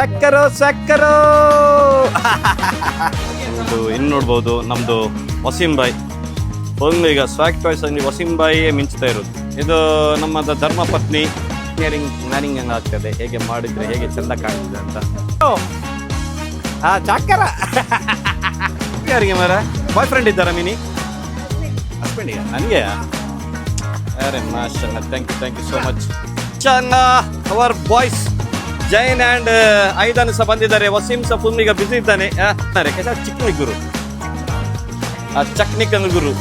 ಸಕ್ಕರೋ ಸಕ್ಕರೋ ಇದು ಇನ್ನು ನೋಡ್ಬೋದು ನಮ್ಮದು ವಸೀಂ ಬಾಯ್ ಒಂದು ಈಗ ಸ್ವಾಗ್ ಟಾಯ್ಸ್ ಅಂಗಡಿ ವಸೀಂ ಬಾಯಿಯೇ ಮಿಂಚ್ತಾ ಇರೋದು. ಇದು ನಮ್ಮದ ಧರ್ಮಪತ್ನಿ ಮ್ಯಾನಿಂಗ್ ಹಂಗೆ ಆಗ್ತದೆ, ಹೇಗೆ ಮಾಡಿದ್ರೆ ಹೇಗೆ ಚೆಂದ ಕಾಣ್ತದೆ ಅಂತ. ಚಾಕರ ಯಾರಿಗೆ ಮಾರ ಬಾಯ್ ಫ್ರೆಂಡ್ ಇದ್ದಾರಾ ಮಿನಿ ಹಸ್ಬೆಂಡಿಗೆ ನನಗೆ? ಅರೆ ಮಾಶಲ್ಲ, thank you so much. Our boys Zain and Aidan ಸಹ ಬಂದಿದ್ದಾರೆ. ವಸೀಂ ಸಹ ಫುಲ್ ಈಗ ಬಿಸಿ ಇದ್ದಾನೆ. ಚಿಕ್ಕನಿ ಗುರು ಚಕ್ನಿಕನ್ ಗುರು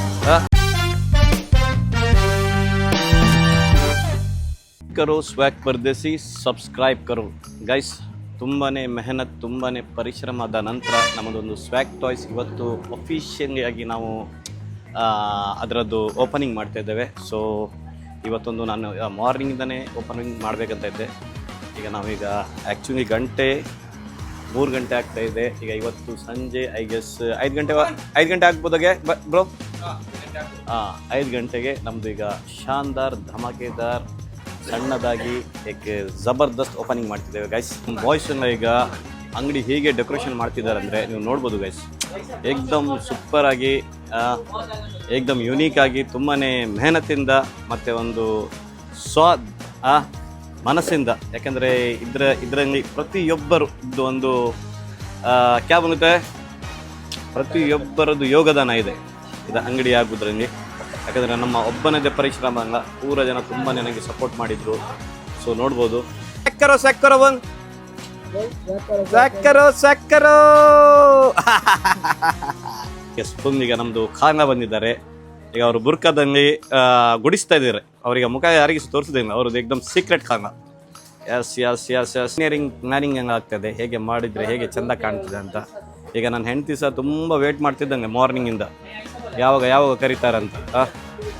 करो स्वैग परदेसी सब्सक्राइब करो ಗೈಸ್. ತುಂಬಾ ಮೆಹನತ್, ತುಂಬಾ ಪರಿಶ್ರಮದ ನಂತರ ನಮ್ಮದೊಂದು ಸ್ವ್ಯಾಗ್ ಟಾಯ್ಸ್ ಇವತ್ತು ಅಫಿಷಿಯಲಿ ಆಗಿ ನಾವು ಅದರದ್ದು ಓಪನಿಂಗ್ ಮಾಡ್ತಾ ಇದ್ದೇವೆ. ಸೊ ಇವತ್ತೊಂದು ನಾನು ಮಾರ್ನಿಂಗಿಂದನೇ ಓಪನಿಂಗ್ ಮಾಡಬೇಕಂತ ಇದ್ದೆ. ಈಗ ನಾವೀಗ ಆ್ಯಕ್ಚುಲಿ 3 ಗಂಟೆ ಆಗ್ತಾ ಇದೆ. ಈಗ ಇವತ್ತು ಸಂಜೆ ಐ ಗೆಸ್ 5 ಗಂಟೆ ಆಗ್ಬೋದಾಗೆ ಬ್ರೋ? 5 ಗಂಟೆಗೆ ನಮ್ಮದು ಈಗ ಶಾನ್ದಾರ್ ಧಮಾಕೆದಾರ್ ಸಣ್ಣದಾಗಿ ಏಕೆ ಜಬರ್ದಸ್ತ್ ಓಪನಿಂಗ್ ಮಾಡ್ತಿದ್ದೇವೆ ಗೈಸ್. ಬಾಯ್ಸನ್ನ ಈಗ ಅಂಗಡಿ ಹೇಗೆ ಡೆಕೋರೇಷನ್ ಮಾಡ್ತಿದ್ದಾರೆ ಅಂದರೆ ನೀವು ನೋಡ್ಬೋದು ಗೈಸ್. ಏಕ್ದಮ್ ಸೂಪರಾಗಿ, ಏಕ್ದಮ್ ಯುನೀಕ್ ಆಗಿ, ತುಂಬಾ ಮೆಹನತ್ತಿಂದ ಮತ್ತು ಒಂದು ಮನಸ್ಸಿಂದ. ಯಾಕೆಂದರೆ ಇದರಲ್ಲಿ ಪ್ರತಿಯೊಬ್ಬರು ಇದು ಒಂದು ಕ್ಯಾಬ್ ಅನ್ನುತ್ತೆ, ಪ್ರತಿಯೊಬ್ಬರದ್ದು ಯೋಗದಾನ ಇದೆ ಇದು ಅಂಗಡಿ ಆಗೋದ್ರಲ್ಲಿ. ಯಾಕಂದರೆ ನಮ್ಮ ಒಬ್ಬನದೇ ಪರಿಶ್ರಮ ಅಲ್ಲ, ಪೂರ ಜನ ತುಂಬ ನನಗೆ ಸಪೋರ್ಟ್ ಮಾಡಿದ್ರು. ಸೊ ನೋಡ್ಬೋದು. ಸಕ್ಕರೋ ಎಸ್ ಫುಲ್ ಈಗ ನಮ್ಮದು ಖಾನ ಬಂದಿದ್ದಾರೆ. ಈಗ ಅವರು ಬುರ್ಕಾದಲ್ಲಿ ಗುಡಿಸ್ತಾ ಇದ್ದಾರೆ. ಅವರಿಗೆ ಮುಖ ಯಾರಿಗೆ ತೋರಿಸಿದ್ದೀನಿ, ಅವ್ರದ್ದು ಏಕ್ದಮ್ ಸೀಕ್ರೆಟ್ ಖಾನ. ಎಸ್ ಮ್ಯಾನಿಂಗ್ ಹಂಗೆ ಆಗ್ತದೆ, ಹೇಗೆ ಮಾಡಿದರೆ ಹೇಗೆ ಚೆಂದ ಕಾಣ್ತದೆ ಅಂತ. ಈಗ ನನ್ನ ಹೆಂಡತಿ ಸಹ ತುಂಬ ವೇಟ್ ಮಾಡ್ತಿದ್ದಂಗೆ ಮಾರ್ನಿಂಗಿಂದ, ಯಾವಾಗ ಕರೀತಾರಂತ.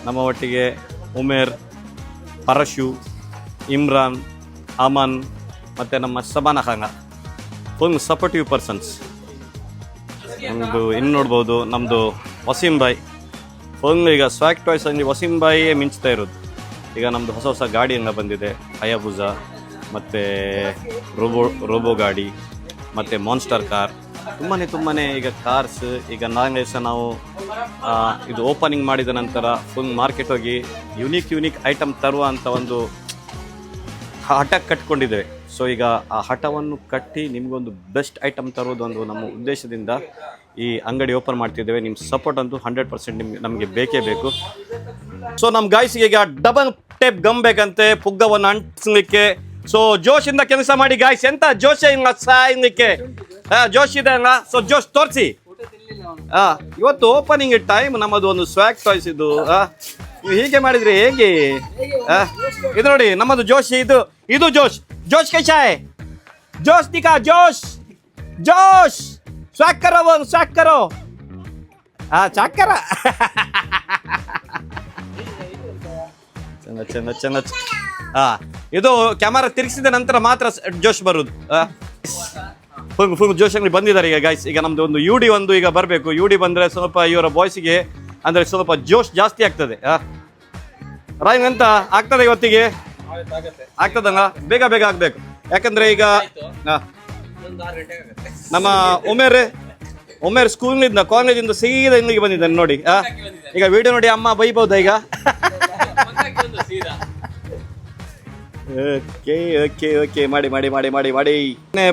ನಮ್ಮ ಒಟ್ಟಿಗೆ ಉಮೇರ್, ಪರಶು, ಇಮ್ರಾನ್, ಅಮನ್ ಮತ್ತು ನಮ್ಮ ಸಬಾನ ಖಾನ ಫುಲ್ ಸಪೋರ್ಟಿವ್ ಪರ್ಸನ್ಸ್. ನಮ್ಮದು ಇನ್ನು ನೋಡ್ಬೋದು ನಮ್ಮದು ವಸೀಂ ಬಾಯ್ ಫುಲ್ ಈಗ ಸ್ವ್ಯಾಗ್ ಟಾಯ್ಸ್ ಅಂಗಡಿ ವಸೀಂ ಬಾಯಿಯೇ ಮಿಂಚ್ತಾ ಇರೋದು. ಈಗ ನಮ್ಮದು ಹೊಸ ಗಾಡಿ ಎಲ್ಲ ಬಂದಿದೆ, ಹಯಾಬುಜಾ ಮತ್ತು ರೋಬೋ ಗಾಡಿ ಮತ್ತು ಮಾನ್ಸ್ಟರ್ ಕಾರ್. ತುಂಬಾ ಈಗ ಕಾರ್ಸ್. ಈಗ ನಾಳೆ ಸಹ ನಾವು ಇದು ಓಪನಿಂಗ್ ಮಾಡಿದ ನಂತರ ಫುಲ್ ಮಾರ್ಕೆಟ್ ಹೋಗಿ ಯುನೀಕ್ ಐಟಮ್ ತರುವ ಅಂತ ಒಂದು ಹಠ ಕಟ್ಕೊಂಡಿದ್ದೇವೆ. ಸೊ ಈಗ ಆ ಹಠವನ್ನು ಕಟ್ಟಿ ನಿಮಗೊಂದು ಬೆಸ್ಟ್ ಐಟಮ್ ತರೋದು ಒಂದು ನಮ್ಮ ಉದ್ದೇಶದಿಂದ ಈ ಅಂಗಡಿ ಓಪನ್ ಮಾಡ್ತಿದ್ದೇವೆ. ನಿಮ್ಮ ಸಪೋರ್ಟ್ ಅಂತೂ 100% ನಮಗೆ ಬೇಕೇ ಬೇಕು. ಸೊ ನಮ್ಮ ಗಾಯ್ಸಿಗೆ ಈಗ ಡಬಲ್ ಟೇಪ್ ಗಮ್ ಬೇಕಂತೆ ಪುಗ್ಗವನ್ನು ಅಂಟಿಸ್ಲಿಕ್ಕೆ. ಸೊ ಜೋಶಿಂದ ಕೆಲಸ ಮಾಡಿ ಗಾಯ್ಸ್. ಎಂತ ಜೋಶ ಇಲ್ಲ ಸಾಯಲಿಕ್ಕೆ, ಜೋಶ್ ಇದೆ ಅಲ್ಲ. ಸೊ ಜೋಶ್ ತೋರಿಸಿ. ಇವತ್ತು ಓಪನಿಂಗ್ ಟೈಮ್ ನಮ್ಮದು ಒಂದು ಸ್ವ್ಯಾಗ್ ಟಾಯ್ಸ್ ಇದು. ನೀವು ಹೀಗೆ ಮಾಡಿದ್ರೆ ಹೇಗೆ? ಇದು ನೋಡಿ ನಮ್ಮದು ಜೋಶ್. ಇದು ಜೋಶ್ ಕೈಸಾಯ್ ಜೋಶ್ ದಿಕಾ ಜೋಶ್ ಸ್ವ್ಯಾಗ್ ಕರೋ ಚಾಕರ. ಚೆನ್ನ ಇದು ಕ್ಯಾಮರಾ ತಿರುಗಿಸಿದ ನಂತರ ಮಾತ್ರ ಜೋಶ್ ಬರುದು. ಫುಲ್ ಜೋಶ್ ಅಂಗಡಿ ಬಂದಿದ್ದಾರೆ ಈಗ ಗೈಸ್. ಈಗ ನಮ್ದು ಒಂದು ಯುಡಿ ಈಗ ಬರಬೇಕು. ಯುಡಿ ಬಂದರೆ ಸ್ವಲ್ಪ ಇವರ ಬಾಯ್ಸಿಗೆ ಅಂದರೆ ಸ್ವಲ್ಪ ಜೋಶ್ ಜಾಸ್ತಿ ಆಗ್ತದೆ. ರಾಯ್ ಅಂತ ಆಗ್ತದೆ ಇವತ್ತಿಗೆ? ಆಗ್ತದಲ್ಲ, ಬೇಗ ಆಗಬೇಕು. ಯಾಕಂದ್ರೆ ಈಗ ನಮ್ಮ ಉಮೇರ್ ಸ್ಕೂಲ್ನಿಂದ ಕಾಲೇಜಿಂದ ಸೀದಾ ಇಲ್ಲಿಗೆ ಬಂದಿದ್ದಾನೆ ನೋಡಿ. ಈಗ ವಿಡಿಯೋ ನೋಡಿ ಅಮ್ಮ ಬೈಬಹುದಾ ಈಗ? ಓಕೆ ಮಾಡಿ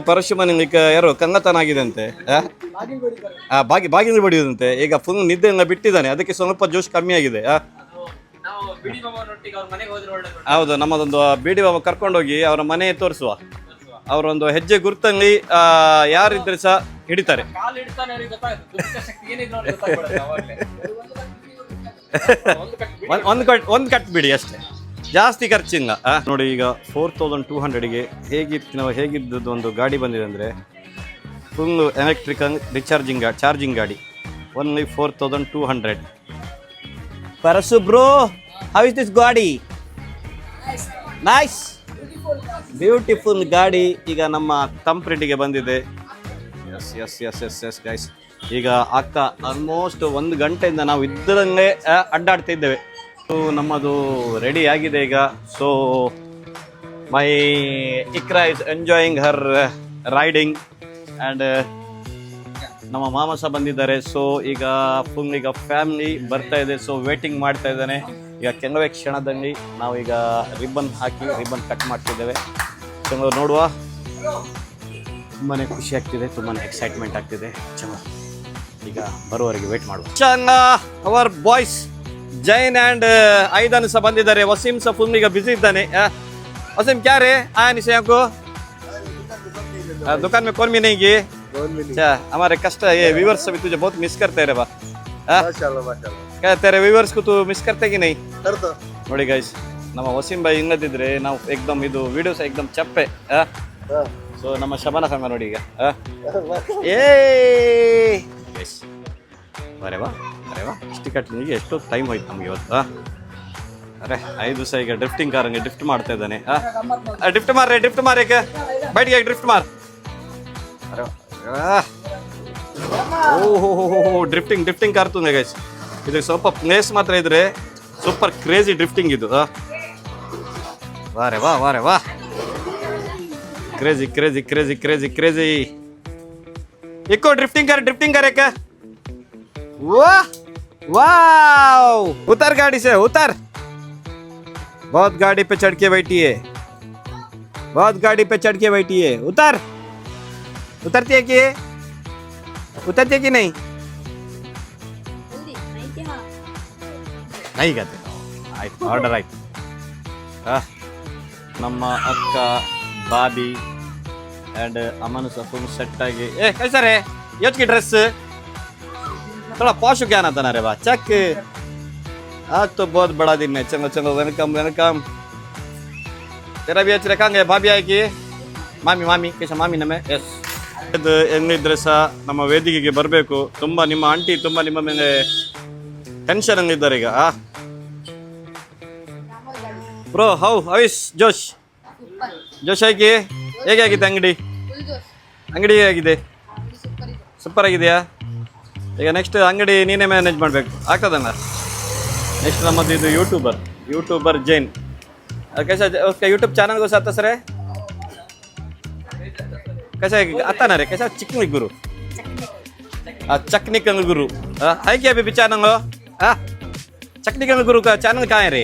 ಪರಶುಮನ್ ಯಾರೋ ಕಂಗತನಾಗಿದೆ ಅಂತೆ, ಬಾಗಿಲು ಬಡಿಯುದಂತೆ. ಈಗ ಫುಲ್ ನಿದ್ದೆಲ್ಲ ಬಿಟ್ಟಿದ್ದಾನೆ, ಅದಕ್ಕೆ ಸ್ವಲ್ಪ ಜೋಶ್ ಕಮ್ಮಿ ಆಗಿದೆ. ಹೌದು, ನಮ್ಮದೊಂದು ಬಿಡಿ ಬಾಬಾ ಕರ್ಕೊಂಡೋಗಿ ಅವರ ಮನೆ ತೋರಿಸುವ. ಅವರೊಂದು ಹೆಜ್ಜೆ ಗುರುತಲ್ಲಿ ಯಾರಿದ್ರೆ ಸಹ ಹಿಡಿತಾರೆ. ಒಂದು ಕಟ್ ಬಿಡಿ ಅಷ್ಟೇ, ಜಾಸ್ತಿ ಖರ್ಚಿಲ್ಲ ನೋಡಿ. ಈಗ 4200ಗೆ ಹೇಗಿದ್ದದ್ದು ಒಂದು ಗಾಡಿ ಬಂದಿದೆ ಅಂದರೆ ಫುಲ್ ಎಲೆಕ್ಟ್ರಿಕಲ್ ಚಾರ್ಜಿಂಗ್ ಗಾಡಿ. Only 4200. Parasu bro, how is this ಗಾಡಿ? ನೈಸ್, ಬ್ಯೂಟಿಫುಲ್ ಗಾಡಿ. ಈಗ ನಮ್ಮ ತಂಪ್ರೆಡ್ಡಿಗೆ ಬಂದಿದೆ. Yes guys. ಈಗ ಅಕ್ಕ ಆಲ್ಮೋಸ್ಟ್ 1 ಗಂಟೆಯಿಂದ ನಾವು ಇದರಲ್ಲೇ ಅಡ್ಡಾಡ್ತಾ ಇದ್ದೇವೆ. ನಮ್ಮದು ರೆಡಿ ಆಗಿದೆ ಈಗ. So my Iqra is enjoying Har riding and ನಮ್ಮ ಮಾಮ ಸಹ ಬಂದಿದ್ದಾರೆ. ಸೊ ಈಗ ಫುಲ್ ಈಗ ಫ್ಯಾಮಿಲಿ ಬರ್ತಾ ಇದೆ. ಸೊ ವೇಟಿಂಗ್ ಮಾಡ್ತಾ ಇದ್ದಾನೆ. ಈಗ ಕೆಲವೇ ಕ್ಷಣದಲ್ಲಿ ನಾವು ಈಗ ರಿಬ್ಬನ್ ಹಾಕಿ ರಿಬ್ಬನ್ ಕಟ್ ಮಾಡ್ತಿದ್ದೇವೆ. ಚಂಗ ನೋಡುವ. ತುಂಬಾ ಖುಷಿ ಆಗ್ತಿದೆ, ತುಂಬಾ ಎಕ್ಸೈಟ್ಮೆಂಟ್ ಆಗ್ತಿದೆ. ಚಂಗ ಈಗ ಬರುವವರೆಗೆ ವೇಟ್ ಮಾಡುವ. ಚಂಗ hour boys Zain and Aidan ಸಹ ಬಂದಿದ್ದಾರೆ. ವಸೀಂ ಸಹ ಫುಲ್ ಈಗ ಬಿಸಿ ಇದ್ದಾನೆ. वसीम क्या रे आया नहीं से आपको दुकान में कौन भी नहीं की अच्छा हमारे कष्ट ये व्यूअर्स भी तुझे बहुत मिस करते हैं रे बा क्या तेरे व्यूअर्स को तू मिस करते कि नहीं ನೋಡಿ ಗೈಸ್ ನಮ್ಮ ವಸೀಂ ಭಾಯಿ ಇಲ್ಲದಿದ್ರೆ ನಾವು ಎಕ್ದಮ್ ಇದು ವಿಡಿಯೋಸ್ ಎಕ್ದಮ್ ಚಪ್ಪೆ. ಸೊ ನಮ್ಮ ಶಬಾನ ಸಂಘ ನೋಡಿ ಈಗ ಏ ಗೈಸ್ ಅರೆ ವಾ ಇಷ್ಟು ಕಟ್ಲಿಗೆ ಎಷ್ಟು ಟೈಮ್ ಹೋಯ್ತು ನಮ್ಗೆ ಇವತ್ತು. अरे 5 ದಿವಸ ಈಗ ಡ್ರಿಫ್ಟಿಂಗ್ ಕಾರಂಗೆ ಡ್ರಿಫ್ಟ್ ಮಾಡ್ತಾ ಇದ್ದಾನೆ. ಡ್ರಿಫ್ಟ್ ಮಾರ ಈಗ ಬೈಟ್ ಈಗ ಡ್ರಿಫ್ಟ್ ಮಾರ್. ಅರೆ ಓಹೋ ಡ್ರಿಫ್ಟಿಂಗ್ ಕಾರ್ತದೆ ಗೈಸ್. ಇದು ಸ್ವಲ್ಪ ಪ್ಲೇಸ್ ಮಾತ್ರ ಇದ್ರೆ ಸೂಪರ್ ಕ್ರೇಜಿ ಡ್ರಿಫ್ಟಿಂಗ್ ಇದು. ವಾರೆ ವಾ ಕ್ರೇಜಿ इको ड्रिफ्टिंग कर एक वाह उतर गाड़ी से उतर. बहुत गाड़ी पे चढ़ के बैठी है उतरती है कि नहीं कहते ಆಯ್ತು ಆರ್ಡರ್ ಆಯ್ತು. ನಮ್ಮ ಅಕ್ಕ ಬಾಬಿ ಆ್ಯಂಡ್ ಅಮ್ಮನು ಸಹ ಫುಲ್ ಸೆಟ್ ಆಗಿ कैसा रे ये की ड्रेस थोड़ा पॉश क्या ना था रे बा चेक आज तो बहुत बड़ा दिन है. चलो वेलकम तेरा भी अच्छे रखेंगे. भाभी आएगी ಮಾಮಿ कैसा ಮಾಮಿ ನಮ್ಮೆ ಎಸ್ ಇದು ಹೆಂಗಿದ್ರೆ ಸಹ ನಮ್ಮ ವೇದಿಕೆಗೆ ಬರಬೇಕು. ತುಂಬ ನಿಮ್ಮ ಆಂಟಿ ತುಂಬ ನಿಮ್ಮ ಮೇಲೆ ಟೆನ್ಷನ್ ಹಂಗಿದ್ದಾರೆ ಈಗ. ಬ್ರೋ ಹೌ ಹವಿಸ್ ಜೋಶ್ ಆಗಿ ಹೇಗೆ ಆಗಿದೆ ಅಂಗಡಿ ಹೇಗಿದೆ? ಸೂಪರ್ ಆಗಿದೆಯಾ? ಈಗ ನೆಕ್ಸ್ಟ್ ಅಂಗಡಿ ನೀನೇ ಮ್ಯಾನೇಜ್ ಮಾಡಬೇಕು ಆಗ್ತದಲ್ಲ. ನೆಕ್ಸ್ಟ್ ನಮ್ಮದು ಇದು ಯೂಟ್ಯೂಬರ್ ಜೈನ್ कैसा उसका यूट्यूब चैनल को साथ सर कैसा आता ना रे कैसा चिकनी गुरु चकनिकल गुरु है क्या अभी चैनल चकनिकल गुरु का ಚಾನಲ್ ಕಾಯ ರೇ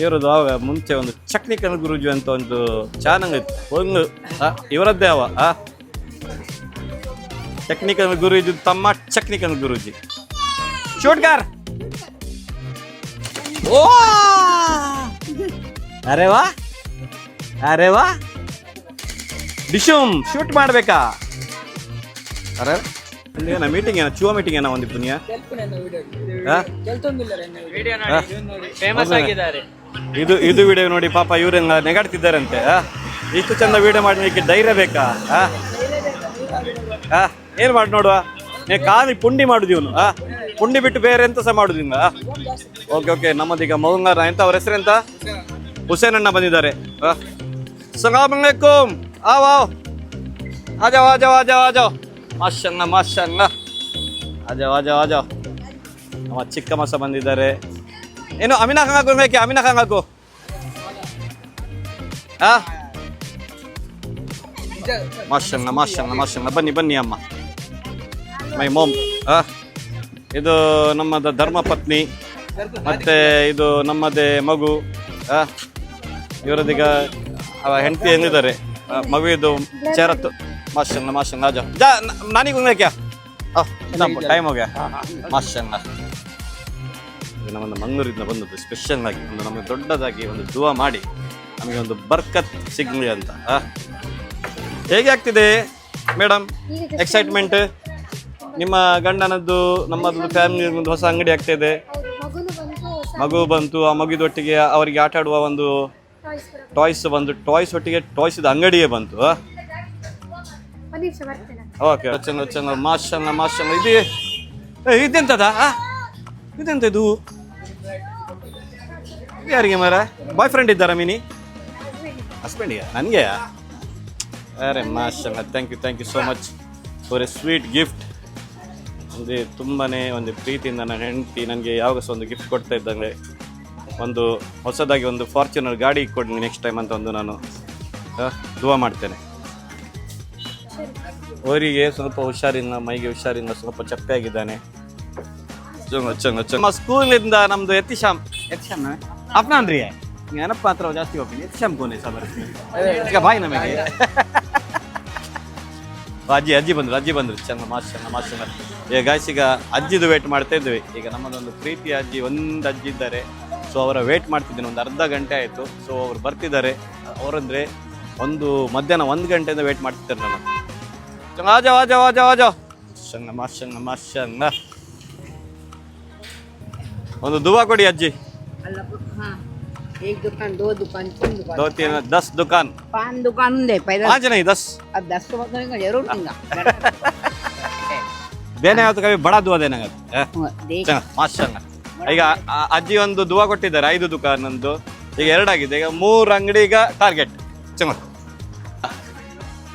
ಇವರದು ಆವಾಗ ಮುಂಚೆ ಒಂದು ಚಕ್ನಿಕಲ್ ಗುರುಜಿ ಅಂತ ಒಂದು ಚಾನಲ್ ಇತ್ತು. ಒಂದು ಇವರದ್ದೇ ಟೆಕ್ನಿಕಲ್ ಗುರುಜಿ ತಮ್ಮ ಚಕ್ನಿಕಲ್ ಗುರುಜಿ ಶೂಟ್ಗಾರ್. ಓ ಅರೆ ವಾ ಡಿಶೂಮ್ ಶೂಟ್ ಮಾಡ್ಬೇಕಾ? ಅರೆ ಮೀಟಿಂಗ್ ಏನ ಚುವ ಮೀಟಿಂಗ್ ಏನೋ ಒಂದಿತ್ತು ನೀ ಇದು ವಿಡಿಯೋ ನೋಡಿ ಪಾಪ ಇವ್ರೆಲ್ಲ ನೆಗಾಡ್ತಿದ್ದಾರಂತೆ. ಇಷ್ಟು ಚಂದ ವಿಡಿಯೋ ಮಾಡಲಿಕ್ಕೆ ಧೈರ್ಯ ಬೇಕಾ? ಏನ್ ಮಾಡಿ ನೋಡುವ ನೀ ಖಾಲಿ ಪುಂಡಿ ಮಾಡುದು ಇವನು ಪುಂಡಿ ಬಿಟ್ಟು ಬೇರೆ ಎಂತ ಸಹ ಮಾಡುದಿಲ್ಲ. ಓಕೆ ನಮ್ಮದೀಗ ಮೌಂಗಾರ ಎಂತ ಅವ್ರ ಹೆಸರೆಂತ ಹುಸೇನ್ ಅಣ್ಣ ಬಂದಿದ್ದಾರೆ. ಸಲಾಮ್ ಅಲೈಕುಂ ಆಜಾವ್ ಮಾಶಾಅಲ್ಲಾ ಆಜಾವ್ ನಮ್ಮ ಚಿಕ್ಕ ಮಸ ಬಂದಿದ್ದಾರೆ. ಏನು ಅಮಿನಾ ಖಾಂಗಾಕು ಮಾಶಾಅಲ್ಲಾ ಬನ್ನಿ ಅಮ್ಮ ಮೈ ಮೊಮ್. ಇದು ನಮ್ಮದ ಧರ್ಮಪತ್ನಿ ಮತ್ತೆ ಇದು ನಮ್ಮದೇ ಮಗು. ಇವರದೀಗ ಹೆಂಡತಿ ಎಂದಿದ್ದಾರೆ ಮಗು ಇದು ಚೇರತ್ತು. ಮಾಶಾಅಲ್ಲಾ ಜಾ ನಾನಿ ಗುಂಗೆ ಕ್ಯಾ ಟೈಮ್ ಹೋಗ್ಯಾ ಮಾಶಾಅಲ್ಲಾ. ನಮ್ಮನ್ನು ಮಂಗಳೂರಿಂದ ಬಂದದ್ದು ಸ್ಪೆಷಲ್ ಆಗಿ ಒಂದು ನಮಗೆ ದೊಡ್ಡದಾಗಿ ಒಂದು ದುವಾ ಮಾಡಿ ನಮಗೆ ಒಂದು ಬರ್ಕತ್ ಸಿಗ್ಲಿ ಅಂತ. ಹೇಗೆ ಆಗ್ತಿದೆ ಮೇಡಮ್ ಎಕ್ಸೈಟ್ಮೆಂಟ್? ನಿಮ್ಮ ಗಂಡನದ್ದು ನಮ್ಮದೊಂದು ಫ್ಯಾಮಿಲಿ ಒಂದು ಹೊಸ ಅಂಗಡಿ ಆಗ್ತಾ ಇದೆ. ಮಗು ಬಂತು, ಆ ಮಗುದೊಟ್ಟಿಗೆ ಅವರಿಗೆ ಆಟ ಆಡುವ ಒಂದು ಟಾಯ್ಸ್ ಒಟ್ಟಿಗೆ ಟಾಯ್ಸ್ ಅಂಗಡಿಯೇ ಬಂತು. ಓಕೆ ಚಂದ ಮಾಶಾಅಲ್ಲಾ ಇದೆಂತದ ಇದೆಂತ ಇದು ಯಾರಿಗೆ ಮರ ಬಾಯ್ ಫ್ರೆಂಡ್ ಇದ್ದಾರಾ ಮಿನಿ ಹಸ್ಬೆಂಡಿಗೆ ನನಗೆ? ಅರೆ ಮಾಶಾಅಲ್ಲಾ thank you so much for a sweet gift. ಅಂದರೆ ತುಂಬಾ ಒಂದು ಪ್ರೀತಿಯಿಂದ ನನ್ನ ಹೆಂಡತಿ ನನಗೆ ಯಾವಾಗ ಸಹ ಒಂದು ಗಿಫ್ಟ್ ಕೊಡ್ತಾ ಇದ್ದಂಗೆ ಒಂದು ಹೊಸದಾಗಿ ಒಂದು ಫಾರ್ಚುನರ್ ಗಾಡಿ ಕೊಡಿ ನೆಕ್ಸ್ಟ್ ಟೈಮ್ ಅಂತ ಒಂದು ನಾನು ದುವಾ ಮಾಡ್ತೇನೆ. ಅವರಿಗೆ ಸ್ವಲ್ಪ ಹುಷಾರಿಲ್ಲ, ಮೈಗೆ ಹುಷಾರಿಲ್ಲ, ಸ್ವಲ್ಪ ಚಪ್ಪೆ ಆಗಿದ್ದಾನೆ. ನಮ್ಮ ಸ್ಕೂಲಿಂದ ನಮ್ದು ಯತಿಶಾಮ್ ಅಪ್ನಾನ್ರಿ ನೆನಪು ಮಾತ್ರ ಜಾಸ್ತಿ ಹೋಗ್ತೀನಿ. ಯತಿಶಾಮ್ ಕೋನೆ ಸಬರ್ ಈಗ ಬಾಯ್ ನಮಗೆ ಅಜ್ಜಿ ಬಂದ್ರು ಚೆನ್ನ ಮಾಸ್ಟರ್. ಈಗ ಗಾಯ್ಸ್ ಈಗ ಅಜ್ಜಿದು ವೇಟ್ ಮಾಡ್ತಾ ಇದ್ವಿ. ಈಗ ನಮ್ಮದೊಂದು ಪ್ರೀತಿ ಅಜ್ಜಿ, ಒಂದು ಅಜ್ಜಿ ಇದ್ದಾರೆ. ಸೊ ಅವರ ವೇಟ್ ಮಾಡ್ತಿದ್ದೀನಿ, ಒಂದು ಅರ್ಧ ಗಂಟೆ ಆಯಿತು. ಸೊ ಅವ್ರು ಬರ್ತಿದ್ದಾರೆ. ಅವರಂದ್ರೆ ಮಧ್ಯಾಹ್ನ 1 ಗಂಟೆಯಿಂದ ವೇಟ್ ಮಾಡ್ತಿದ್ದಾರೆ ನಾನು. ಆಜಾ ಮಾಸ್ಟರ್ ಒಂದು ದುವಾ ಕೊಡಿ ಅಜ್ಜಿ. एक दुकान, 2 दुकान, 3 दुकान, 2 3 10 दुकान, 5 दुकान दे पैदा 5 नहीं 10. अब 10 तो मतलब जरूर दूंगा. देने हो तो कभी बड़ा दुआ देना है. देख ಮಾಶಾಅಲ್ಲಾ. ಈಗ ಅಜ್ಜಿ ಒಂದು ದುವಾ ಕೊಟ್ಟಿದ್ದಾರೆ, 5 ದುಕಾನ್ ಒಂದು, ಈಗ 2 ಆಗಿದೆ. ಈಗ 3 ಅಂಗಡಿ ಈಗ ಟಾರ್ಗೆಟ್. ಚಂಗ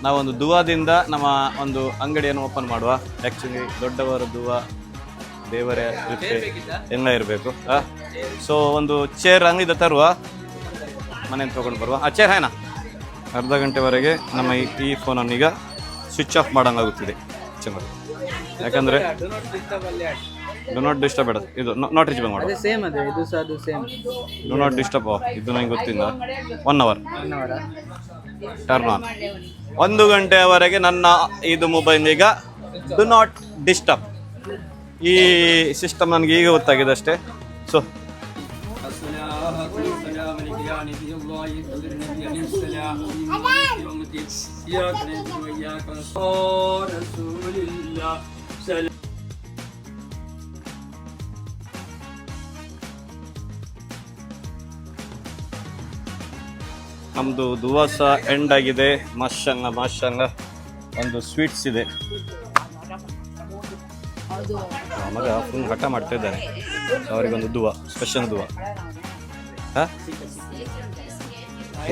ನಾವೊಂದು ದುವಾದಿಂದ ನಮ್ಮ ಒಂದು ಅಂಗಡಿಯನ್ನು ಓಪನ್ ಮಾಡುವ. ಆ್ಯಕ್ಚುಲಿ ದೊಡ್ಡವರ ದುವಾ, ದೇವರ ಕೃಪೆ ಎಲ್ಲ ಇರಬೇಕು. ಸೊ ಒಂದು ಚೇರ್ ಅಂಗಡಿದ ತರುವ, ಮನೆಯಿಂದ ತೊಗೊಂಡು ಬರುವ. ಆ ಚೇರ್ ಹೇನಾ ಅರ್ಧ ಗಂಟೆವರೆಗೆ ನಮ್ಮ ಈ ಫೋನನ್ನು ಈಗ ಸ್ವಿಚ್ ಆಫ್ ಮಾಡೋಂಗಾಗುತ್ತಿದೆ. ಚೆನ್ನಾಗಿ, ಯಾಕಂದರೆ ಡು ನಾಟ್ ಡಿಸ್ಟರ್ಬ್ ಬೇಡ, ಇದು ನಾಟ್ ರೀಚ್ ಬಂದು ಮಾಡುವ. ಡು ನಾಟ್ ಡಿಸ್ಟರ್ಬ್, ಇದು ನಂಗೆ ಗೊತ್ತಿಲ್ಲ. 1 ಅವರ್ ಟರ್ನ್ ಆನ್. 1 ಗಂಟೆಯವರೆಗೆ ನನ್ನ ಇದು ಮೊಬೈಲ್ ಈಗ ಡು ನಾಟ್ ಡಿಸ್ಟರ್ಬ್. ಈ ಸಿಸ್ಟಮ್ ನನಗೆ ಈಗ ಗೊತ್ತಾಗಿದೆ ಅಷ್ಟೇ. ಸೊ ನಮ್ಮದು ದುವಾಸ ಎಂಡ್ ಆಗಿದೆ. ಮಾಶಾಅಲ್ಲಾ. ಒಂದು ಸ್ವೀಟ್ಸ್ ಇದೆ. ಮಗ ಫುಲ್ ಹಠ ಮಾಡ್ತಾ ಇದ್ದಾರೆ. ಅವರಿಗೊಂದು ದುವಾ, special Dua.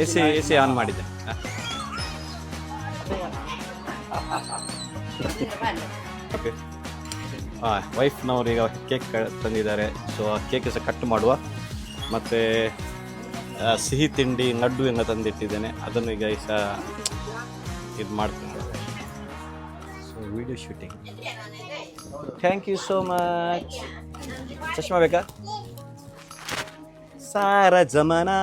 A C on ಮಾಡಿದ್ದೆ. ಓಕೆ, ವೈಫ್ನವ್ರು ಈಗ ಕೇಕ್ ತಂದಿದ್ದಾರೆ. ಸೊ ಆ ಕೇಕ್ ಸಹ ಕಟ್ ಮಾಡುವ. ಮತ್ತು ಸಿಹಿ ತಿಂಡಿ ಲಡ್ಡು ಎಲ್ಲ ತಂದಿಟ್ಟಿದ್ದೇನೆ, ಅದನ್ನು ಈಗ ಸಹ ಇದು ಮಾಡ್ತೀನಿ. So video shooting. Thank you so much. ಚಶ್ಮಾ ಬೇಕಾ? ಸಾರಾ ಜಮಾನಾ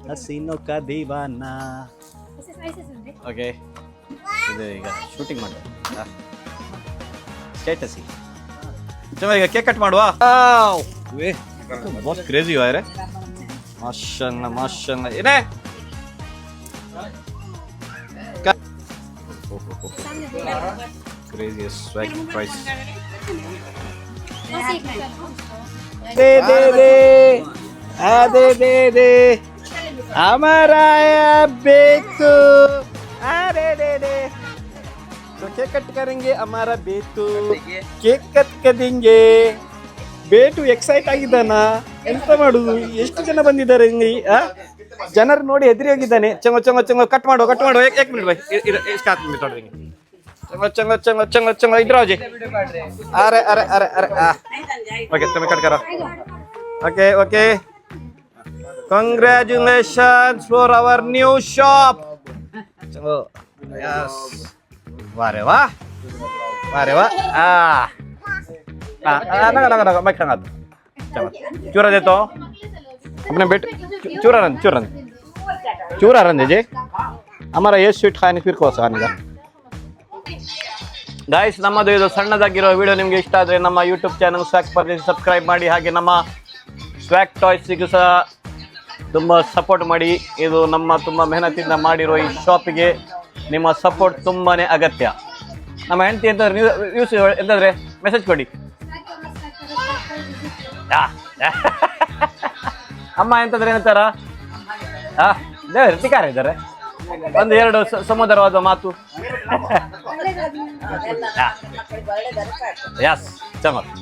ಹಸೀನೋ ಕಾ ದೀವಾನಾ. ಓಕೆ, ಇದು ಈಗ ಶೂಟಿಂಗ್ ಮಾಡಿ ಸ್ಟೇಟಸ್. ಚಲೋ, ಈಗ ಕೇಕ್ ಕಟ್ ಮಾಡುವ. बहुत क्रेजी हुआ है रे. माशाअल्लाह इने क्रेजी स्वैग प्राइस. दे हमारा बेतू. अरे दे तो केक कट करेंगे. हमारा बेतू केक कट करेंगे. ಬೇಟು ಎಕ್ಸೈಟ್ ಆಗಿದ್ದಾನ, ಎಂತ ಮಾಡುದು? ಎಷ್ಟು ಜನ ಬಂದಿದ್ದಾರೆ ಇಲ್ಲಿ, ಜನರು ನೋಡಿ ಹೆದರಿ ಹೋಗಿದ್ದಾನೆ. ಚಂಗ ಕಟ್ ಮಾಡುವ. 1 ಮಿನಿಟ್ ಬಾಯ್, ಎಷ್ಟು ಹಾಕಿ ತೊಡ್ರಿ. ಚಂಗ ಇದ್ರಾಜಿ. ಅರೆ ಓಕೆ, तुम्हें कट करो. Okay congratulations for our new shop. चलो यस, वाह रे वाह. नगा मैं खाना चूरा देता हूँ अपने बेटे. चूरा रन दीजिए. हमारा ये स्वीट खाने फिर कौन सा खाने का. ಗಾಯ್ಸ್, ನಮ್ಮದು ಇದು ಸಣ್ಣದಾಗಿರೋ ವಿಡಿಯೋ ನಿಮಗೆ ಇಷ್ಟ ಆದರೆ ನಮ್ಮ ಯೂಟ್ಯೂಬ್ ಚಾನಲ್ ಸ್ವ್ಯಾಗ್ ಪರ್ಚೇಸ್ ಸಬ್ಸ್ಕ್ರೈಬ್ ಮಾಡಿ. ಹಾಗೆ ನಮ್ಮ ಸ್ವ್ಯಾಗ್ ಟಾಯ್ಸಿಗೂ ಸಹ ತುಂಬ ಸಪೋರ್ಟ್ ಮಾಡಿ. ಇದು ನಮ್ಮ ತುಂಬ ಮೆಹನತಿಂದ ಮಾಡಿರೋ ಈ ಶಾಪಿಗೆ ನಿಮ್ಮ ಸಪೋರ್ಟ್ ತುಂಬಾ ಅಗತ್ಯ. ನಮ್ಮ ಹೆಂಡತಿ ಎಂತಂದರೆ ಮೆಸೇಜ್ ಕೊಡಿ. ಅಮ್ಮ ಎಂತಂದ್ರೆ ಏನಂತಾರ, ಋತಿಕಾರ ಇದ್ದಾರೆ. 1-2 ಸಮುದ್ರವಾದ ಮಾತು. ಯಸ್ ಚಮಕ್.